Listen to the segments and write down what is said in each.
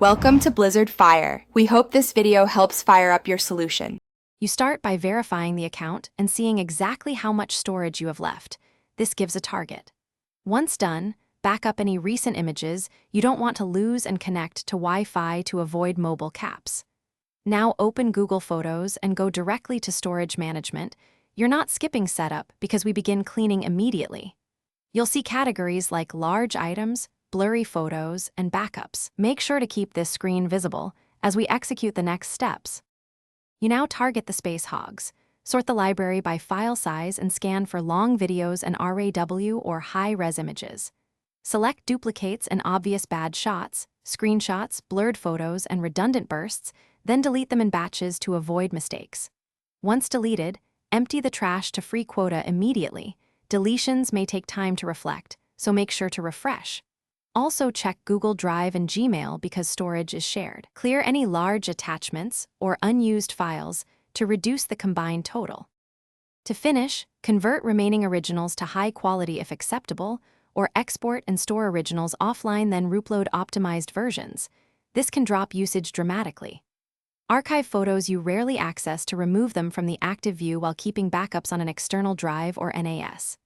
Welcome to Blizzard Fire. We hope this video helps fire up your solution. You start by verifying the account and seeing exactly how much storage you have left. This gives a target. Once done, back up any recent images you don't want to lose and connect to Wi-Fi to avoid mobile caps. Now open Google Photos and go directly to Storage Management. You're not skipping setup because we begin cleaning immediately. You'll see categories like large items, blurry photos, and backups. Make sure to keep this screen visible as we execute the next steps. You now target the space hogs. Sort the library by file size and scan for long videos and RAW or high-res images. Select duplicates and obvious bad shots, screenshots, blurred photos, and redundant bursts, then delete them in batches to avoid mistakes. Once deleted, empty the trash to free quota immediately. Deletions may take time to reflect, so make sure to refresh. Also check Google Drive and Gmail because storage is shared. Clear any large attachments or unused files to reduce the combined total. To finish, convert remaining originals to high quality if acceptable, or export and store originals offline then upload optimized versions. This can drop usage dramatically. Archive photos you rarely access to remove them from the active view while keeping backups on an external drive or NAS.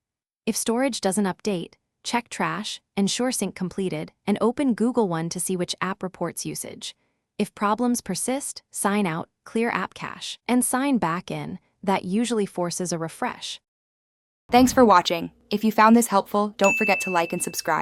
If storage doesn't update, check trash, ensure sync completed, and open Google One to see which app reports usage. If problems persist, sign out, clear app cache, and sign back in. That usually forces a refresh. Thanks for watching. If you found this helpful, don't forget to like and subscribe.